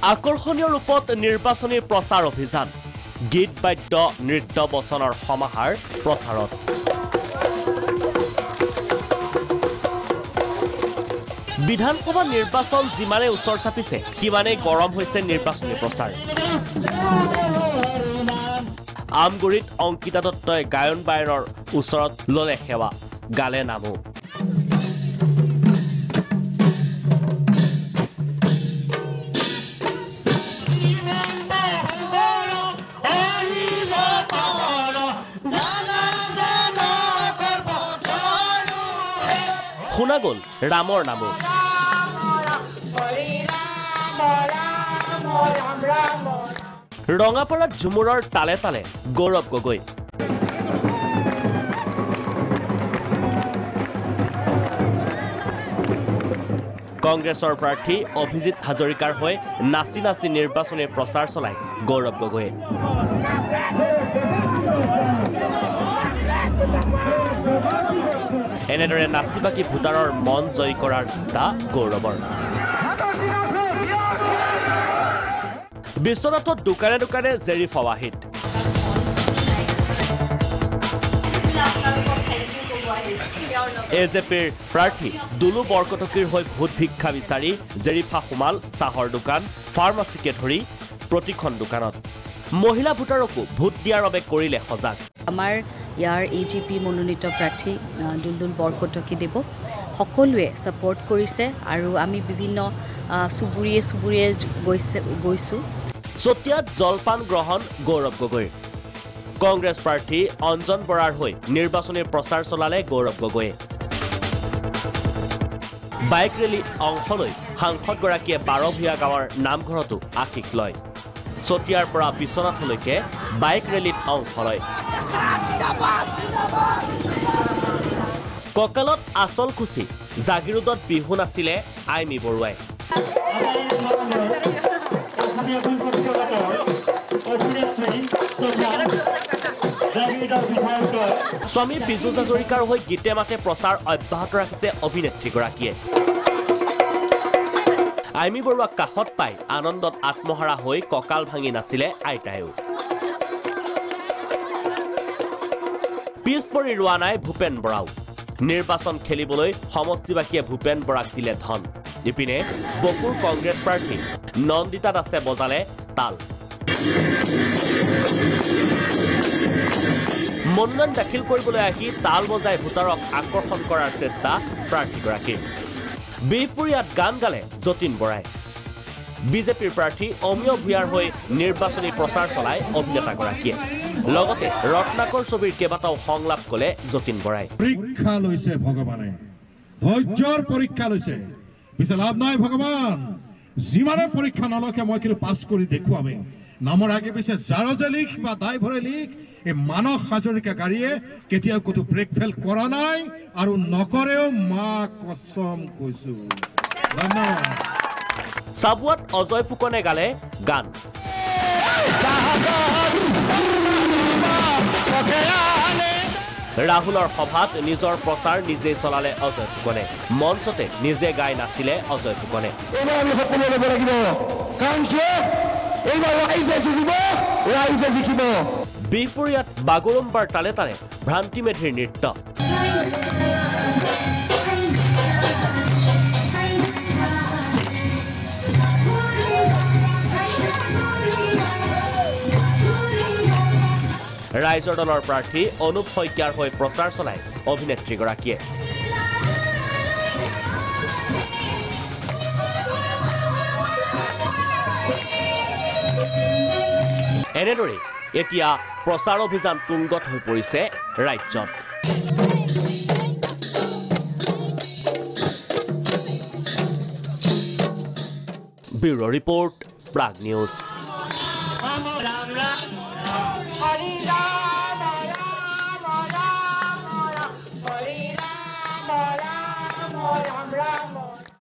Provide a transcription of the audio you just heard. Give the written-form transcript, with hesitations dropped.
আকৰ্ষণীয় ৰূপত নিৰ্বাচনী প্ৰচাৰ অভিযান গীত বাদ্য নৃত্য বচনৰ সমাহাৰ প্ৰচাৰত বিধানসভা নিৰ্বাচন যিমানে ওচৰ চাপিছে সিমানেই গৰম হৈছে নিৰ্বাচনী প্ৰচাৰ আমগুৰিত অংকিতা দত্তই গায়ন বায়নৰ ওচৰত ললে সেৱা গালে নামো শুনা গ'ল ৰামৰ নামো ৰঙাপাৰাত ঝুমুৰৰ তালে তালে গৌৰৱ গগৈ কংগ্ৰেছৰ প্ৰাৰ্থী অভিজিত হাজৰিকাৰ হৈ নাচি নাচি নিৰ্বাচনী প্ৰচাৰ চলাই গৌৰৱ গগৈয়ে এনেদৰে নাচি বাকি ভোটাৰৰ মন জয় কৰাৰ চেষ্টা গৌৰৱৰ বিশ্বনাথত দোকানে দোকানে জেৰি ফাৱাহিদ এজেপিৰ প্ৰাৰ্থী দুলু বৰকটকীৰ হৈ ভোট ভিক্ষা বিচাৰি জেৰিফা সোমাল চাহৰ দোকান ফাৰ্মাচীকে ধৰি প্ৰতিখন দোকানত মহিলা ভোটাৰকো ভোট দিয়াৰ বাবে কৰিলে সজাগ আমাৰ ইয়াৰ এজিপি মনোনীত প্ৰাৰ্থী দুলদুল বৰকটকী দেৱ সকলোৱে সাপোৰ্ট কৰিছে আৰু আমি বিভিন্ন সুবুৰীয়ে গৈছো চতিয়াত জলপান গ্ৰহণ গৌৰৱ গগৈৰ কংগ্ৰেছ প্ৰাৰ্থী অঞ্জন বৰাৰ হৈ নিৰ্বাচনী প্ৰচাৰ চলালে গৌৰৱ গগৈয়ে বাইক ৰেলীত অংশ লৈ সাংসদগৰাকীয়ে বাৰভূঞা গাঁৱৰ নামঘৰতো আশীষ লয় চতিয়াৰ পৰা বিশ্বনাথলৈকে বাইক ৰেলীত অংশ লয় ককালত আচল খুচি জাগিৰোডত বিহু নাছিলে আইমি বৰুৱাই স্বামী পীযুষ হাজৰিকাৰ হৈ গীতে মাতে প্ৰচাৰ অব্যাহত ৰাখিছে অভিনেত্ৰীগৰাকীয়ে আইমি বৰুৱাক কাষত পাই আনন্দত আত্মহাৰা হৈ কঁকাল ভাঙি নাছিলে আইতায়ো পিছ পৰি ৰোৱা নাই ভূপেন বৰাও নিৰ্বাচন খেলিবলৈ সমষ্টিবাসীয়ে ভূপেন বৰাক দিলে ধন ইপিনে বকুৰ কংগ্ৰেছ প্ৰাৰ্থী নন্দিতা দাসে বজালে তাল মনোনয়ন দাখিল কৰিবলৈ আহি তাল বজাই ভোটাৰক আকৰ্ষণ কৰাৰ চেষ্টা প্ৰাৰ্থীগৰাকীৰ বিহপুৰীয়াত গান গালে যতীন বৰাই বিজেপিৰ প্ৰাৰ্থী অমিয় ভূঞাৰ হৈ নিৰ্বাচনী প্ৰচাৰ চলাই অভিনেতাগৰাকীয়ে লগতে ৰত্নাকৰ ছবিৰ কেইবাটাও সংলাপ কলে যতীন বৰাই পৰীক্ষা লৈছে ভগৱানে ধৈৰ্যৰ পৰীক্ষা লৈছে পিছে লাভ নাই ভগৱান যিমানে পৰীক্ষা নলকে মই কিন্তু পাছ কৰি দেখুৱামে নামৰ আগে পিছে জাৰজে লিখ বা দাই ভৰে লিখ এই মানস হাজৰিকা গাড়ীয়ে কেতিয়াও কতো ব্ৰেক ফেল কৰা নাই আৰু নকৰেও মা কসম কৈছো ধন্যবাদ চাবুৱাত অজয় ফুকনে গালে গান ৰাহুলৰ সভাত নিজৰ প্ৰচাৰ নিজে চলালে অজয় ফুকনে মঞ্চতে নিজে গাই নাছিলে অজয় ফুকনে বিহপুৰীয়াত বাগৰুম্বাৰ তালে তালে ভ্ৰান্তি মেধিৰ নৃত্য ৰাইজৰ দলৰ প্ৰাৰ্থী অনুপ শইকীয়াৰ হৈ প্ৰচাৰ চলাই অভিনেত্ৰীগৰাকীয়ে এনেদৰে এতিয়া প্ৰচাৰ অভিযান তুংগত হৈ পৰিছে ৰাজ্যত ব্যুৰো ৰিপৰ্ট প্ৰাগ নিউজ